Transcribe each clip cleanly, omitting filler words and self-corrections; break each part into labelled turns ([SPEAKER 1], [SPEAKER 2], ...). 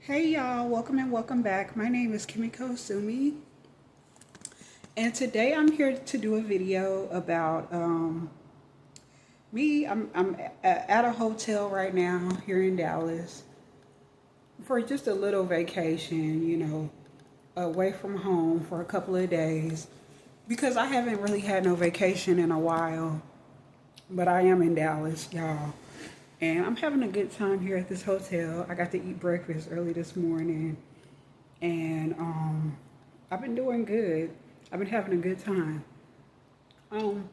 [SPEAKER 1] Hey y'all, welcome and welcome back. My name is Kimiko Sumi, and today I'm here to do a video about me. I'm at a hotel right now here in Dallas for just a little vacation, away from home for a couple of days because I haven't really had no vacation in a while, but I am in Dallas, y'all. And I'm having a good time here at this hotel. I got to eat breakfast early this morning, and I've been doing good. I've been having a good time. Um,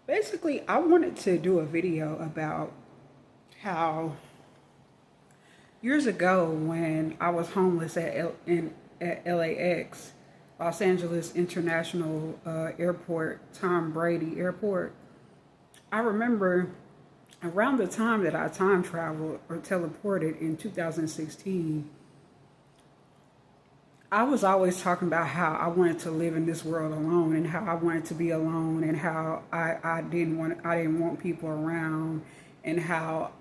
[SPEAKER 1] Basically, I wanted to do a video about how years ago when I was homeless at LAX, Los Angeles International Airport, Tom Brady Airport. I remember around the time that I time traveled or teleported in 2016. I was always talking about how I wanted to live in this world alone and how I wanted to be alone and how I didn't want people around and how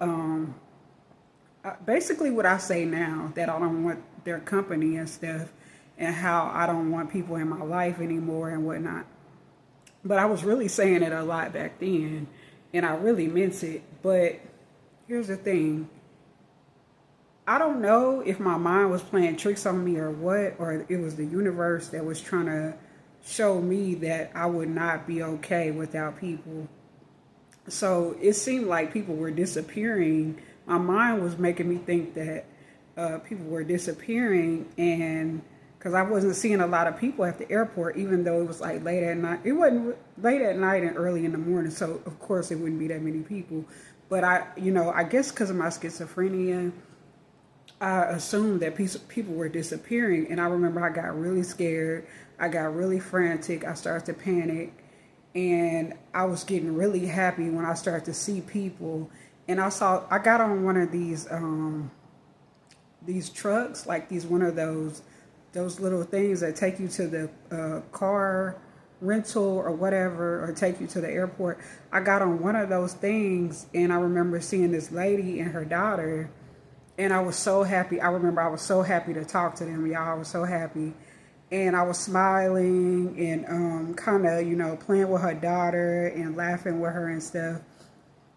[SPEAKER 1] basically what I say now that I don't want their company and stuff and how I don't want people in my life anymore and whatnot. But I was really saying it a lot back then and I really meant it. But here's the thing. I don't know if my mind was playing tricks on me or what, or it was the universe that was trying to show me that I would not be okay without people. So it seemed like people were disappearing. My mind was making me think that people were disappearing, and because I wasn't seeing a lot of people at the airport, even though it was like late at night. It wasn't late at night and early in the morning, so of course it wouldn't be that many people. But I guess because of my schizophrenia, I assumed that people were disappearing, and I remember I got really scared. I got really frantic. I started to panic, and I was getting really happy when I started to see people. And I got on one of these trucks, like these one of those little things that take you to the car rental or whatever, or take you to the airport. I got on one of those things, and I remember seeing this lady and her daughter, and I was so happy. I remember I was so happy to talk to them, y'all. I was so happy. And I was smiling and kind of, playing with her daughter and laughing with her and stuff.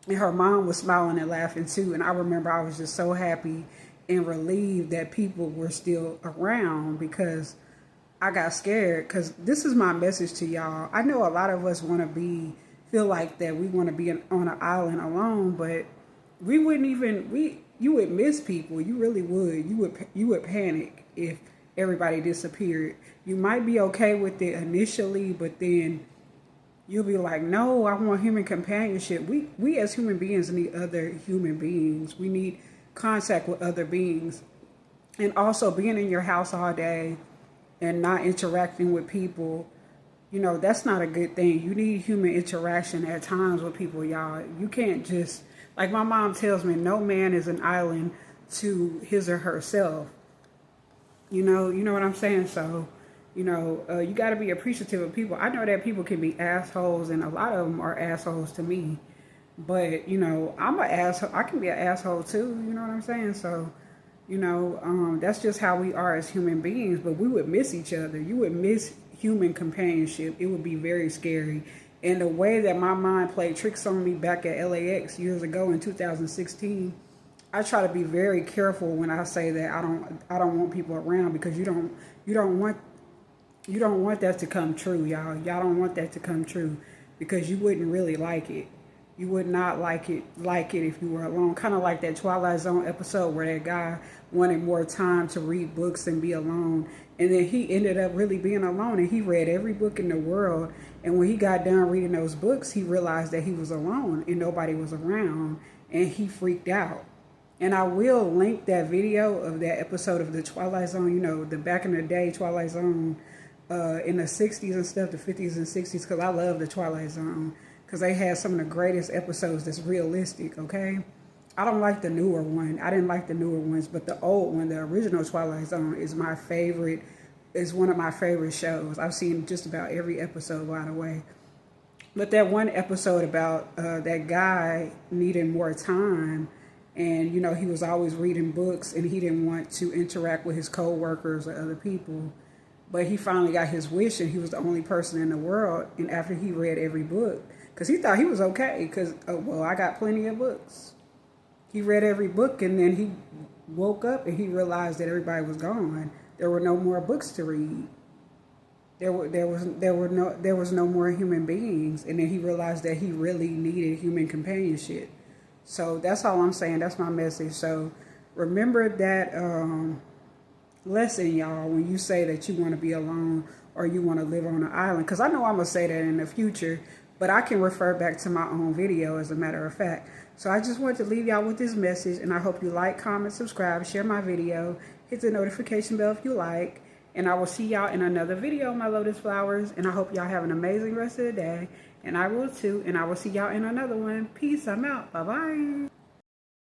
[SPEAKER 1] And her mom was smiling and laughing too. And I remember I was just so happy and relieved that people were still around because I got scared. Because this is my message to y'all. I know a lot of us feel like that we want to be on an island alone, but we wouldn't even, you would miss people. You really would. You would panic if everybody disappeared. You might be okay with it initially, but then you'll be like, no, I want human companionship. We as human beings need other human beings. We need contact with other beings. And also being in your house all day and not interacting with people, that's not a good thing. You need human interaction at times with people, y'all. You can't just, like my mom tells me, no man is an island to his or herself. You know what I'm saying? So, you got to be appreciative of people. I know that people can be assholes, and a lot of them are assholes to me. But I'm an asshole. I can be an asshole too. You know what I'm saying? So, that's just how we are as human beings. But we would miss each other. You would miss human companionship. It would be very scary. And the way that my mind played tricks on me back at LAX years ago in 2016, I try to be very careful when I say that I don't want people around, because you don't want that to come true, y'all. Y'all don't want that to come true, because you wouldn't really like it. You would not like it if you were alone. Kind of like that Twilight Zone episode where that guy wanted more time to read books and be alone. And then he ended up really being alone, and he read every book in the world. And when he got done reading those books, he realized that he was alone and nobody was around, and he freaked out. And I will link that video of that episode of the Twilight Zone, the back in the day Twilight Zone in the 60s and stuff, the 50s and 60s, because I love the Twilight Zone, because they had some of the greatest episodes that's realistic, okay? I don't like the newer one. I didn't like the newer ones, but the old one, the original Twilight Zone, is my favorite, is one of my favorite shows. I've seen just about every episode, by the way. But that one episode about that guy needing more time, And, you know, he was always reading books and he didn't want to interact with his co-workers or other people. But he finally got his wish and he was the only person in the world. And after he read every book, because he thought he was okay, because, well, I got plenty of books. He read every book and then he woke up and he realized that everybody was gone. There were no more books to read. There was no more human beings. And then he realized that he really needed human companionship. So that's all I'm saying. That's my message. So remember that lesson, y'all, when you say that you want to be alone or you want to live on an island. Because I know I'm going to say that in the future, but I can refer back to my own video as a matter of fact. So I just wanted to leave y'all with this message, and I hope you like, comment, subscribe, share my video, hit the notification bell if you like, and I will see y'all in another video, my lotus flowers, and I hope y'all have an amazing rest of the day, and I will too, and I will see y'all in another one. Peace, I'm out. Bye-bye.